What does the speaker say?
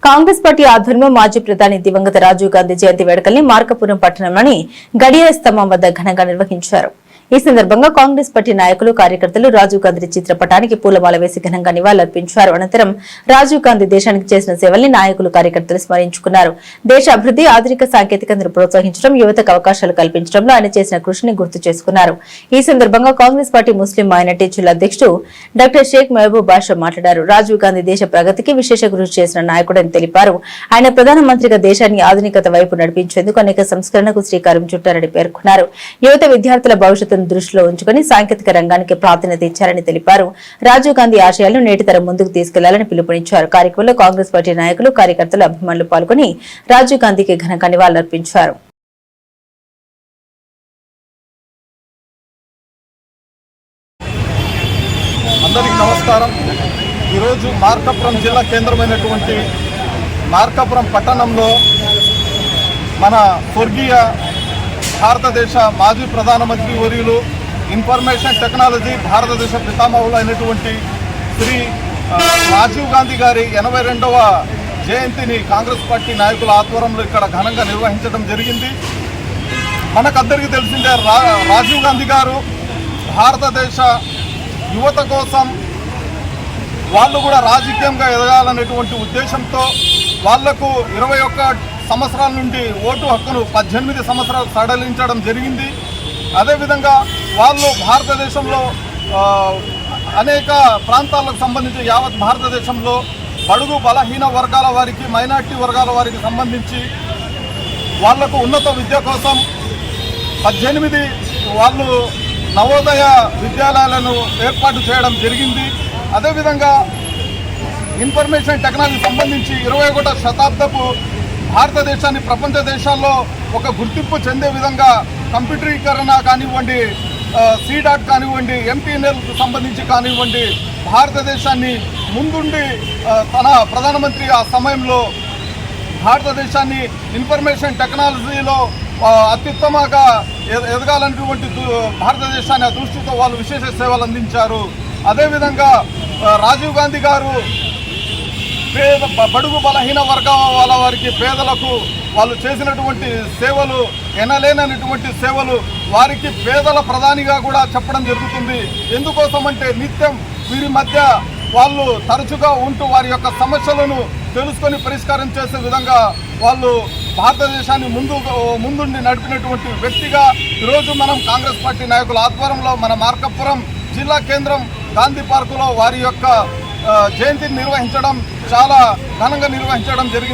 Congress party ఆధ్వర్యంలో మాజీ ప్రధాని దివంగత రాజీవ్ గాంధీ జయంతి వేడుకల్ని మార్కాపురం పట్టణంలోని గడియార స్తంభం వద్ద ఘనంగా నిర్వహించారు. ఈ సందర్భంగా కాంగ్రెస్ పార్టీ నాయకులు కార్యకర్తలు రాజీవ్ గాంధీ చిత్రపటానికి పూలమాల వేసి ఘనంగా నివాళులర్పించారు. అనంతరం రాజీవ్ గాంధీ దేశానికి చేసిన సేవల్ని నాయకులు కార్యకర్తలు స్మరించుకున్నారు. దేశ అభివృద్ధి, ఆధునిక సాంకేతికతను ప్రోత్సహించడం, యువతకు అవకాశాలు కల్పించడంలో ఆయన చేసిన కృషిని గుర్తు చేసుకున్నారు. ఈ సందర్భంగా కాంగ్రెస్ పార్టీ ముస్లిం మైనార్టీ జిల్లా అధ్యక్షుడు డాక్టర్ షేక్ మహబూబ్ బాషా మాట్లాడారు. రాజీవ్ గాంధీ దేశ ప్రగతికి విశేష కృషి చేసిన నాయకుడని తెలిపారు. ఆయన ప్రధానమంత్రిగా దేశాన్ని ఆధునికత వైపు నడిపించేందుకు అనేక సంస్కరణకు శ్రీకారం చుట్టారని పేర్కొన్నారు. యువత విద్యార్థుల భవిష్యత్తును దృష్టిలో ఉంచుకుని సాంకేతిక రంగానికి ప్రాధాన్యత ఇచ్చారని తెలిపారు. రాజీవ్ గాంధీ ఆశయాలను నేటి తరం ముందుకు తీసుకెళ్లాలని పిలుపునిచ్చారు. కార్యక్రమంలో కాంగ్రెస్ పార్టీ నాయకులు, కార్యకర్తలు, అభిమానులు పాల్గొని రాజీవ్ గాంధీకి ఘనంగా నివాళులర్పించారు. అందరికీ నమస్కారం. ఈరోజు మార్కాపురం జిల్లా కేంద్రమైనటువంటి మార్కాపురం పట్టణంలో మన స్వర్గీయ భారతదేశ మాజీ ప్రధానమంత్రి వర్యులు, ఇన్ఫర్మేషన్ టెక్నాలజీ భారతదేశ పితామహులు అయినటువంటి శ్రీ రాజీవ్ గాంధీ గారి 82వ జయంతిని కాంగ్రెస్ పార్టీ నాయకుల ఆధ్వర్యంలో ఇక్కడ ఘనంగా నిర్వహించడం జరిగింది. మనకందరికీ తెలిసిందే, రాజీవ్ గాంధీ గారు భారతదేశ యువత కోసం వాళ్ళు కూడా రాజకీయంగా ఎదగాలనేటువంటి ఉద్దేశంతో వాళ్లకు 21 సంవత్సరాల నుండి ఓటు హక్కును 18 సంవత్సరాలు సడలించడం జరిగింది. అదేవిధంగా వాళ్ళు భారతదేశంలో అనేక ప్రాంతాలకు సంబంధించి యావత్ భారతదేశంలో బడుగు బలహీన వర్గాల వారికి, మైనార్టీ వర్గాల వారికి సంబంధించి వాళ్లకు ఉన్నత విద్య కోసం 18 వాళ్ళు నవోదయ విద్యాలయాలను ఏర్పాటు చేయడం జరిగింది. అదేవిధంగా ఇన్ఫర్మేషన్ టెక్నాలజీ సంబంధించి 21వ శతాబ్దపు భారతదేశాన్ని ప్రపంచ దేశాల్లో ఒక గుర్తింపు చెందే విధంగా కంప్యూటరీకరణ కానివ్వండి, సీడాట్ కానివ్వండి, ఎంటీఎన్ఎల్కు సంబంధించి కానివ్వండి, భారతదేశాన్ని ముందుండి తన ప్రధానమంత్రి ఆ సమయంలో భారతదేశాన్ని ఇన్ఫర్మేషన్ టెక్నాలజీలో అత్యుత్తమంగా ఎదగాలన్నటువంటి భారతదేశాన్ని ఆ దృష్టితో వాళ్ళు విశేష సేవలు అందించారు. అదేవిధంగా రాజీవ్ గాంధీ గారు బడుగు బలహీన వర్గాల వారికి, పేదలకు వాళ్ళు చేసినటువంటి సేవలు ఎనలేనటువంటి సేవలు, వారికి పేదల ప్రధానిగా కూడా చెప్పడం జరుగుతుంది. ఎందుకోసమంటే నిత్యం వీరి మధ్య వాళ్ళు తరచుగా ఉంటూ వారి యొక్క సమస్యలను తెలుసుకొని పరిష్కారం చేసే విధంగా వాళ్ళు భారతదేశాన్ని ముందుండి నడిపినటువంటి వ్యక్తిగా ఈరోజు మనం కాంగ్రెస్ పార్టీ నాయకుల ఆధ్వర్యంలో మన మార్కాపురం జిల్లా కేంద్రం గాంధీ పార్కులో వారి యొక్క జయంతిని నిర్వహించడం, చాలా ఘనంగా నిర్వహించడం జరిగింది.